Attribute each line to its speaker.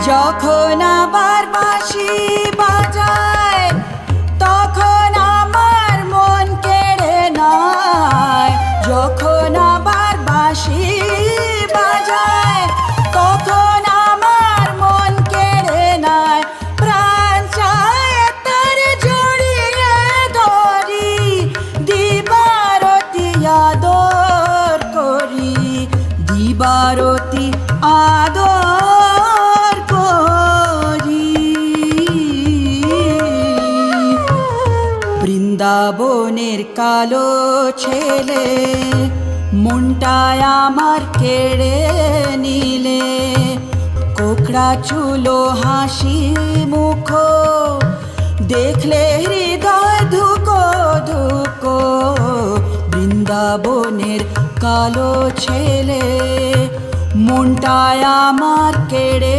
Speaker 1: যখন আবার বাঁশি বাজায় তখন আমার মন কেড়ে নেয়। যখন আবার বাঁশি বাজায় তখন আমার মন কেড়ে নেয়। প্রাণ চায় তার জড়িয়ে ধরি, দিবারতি আদর করি, দিবারতি আদর করি। বৃন্দাবনের কালো ছেলে মনটায় আমার কেড়ে নিলে, কোকড়া চুলো হাসি মুখ দেখলে হৃদয় ধুকো ধুকো। বৃন্দাবনের কালো ছেলে মনটায় আমার কেড়ে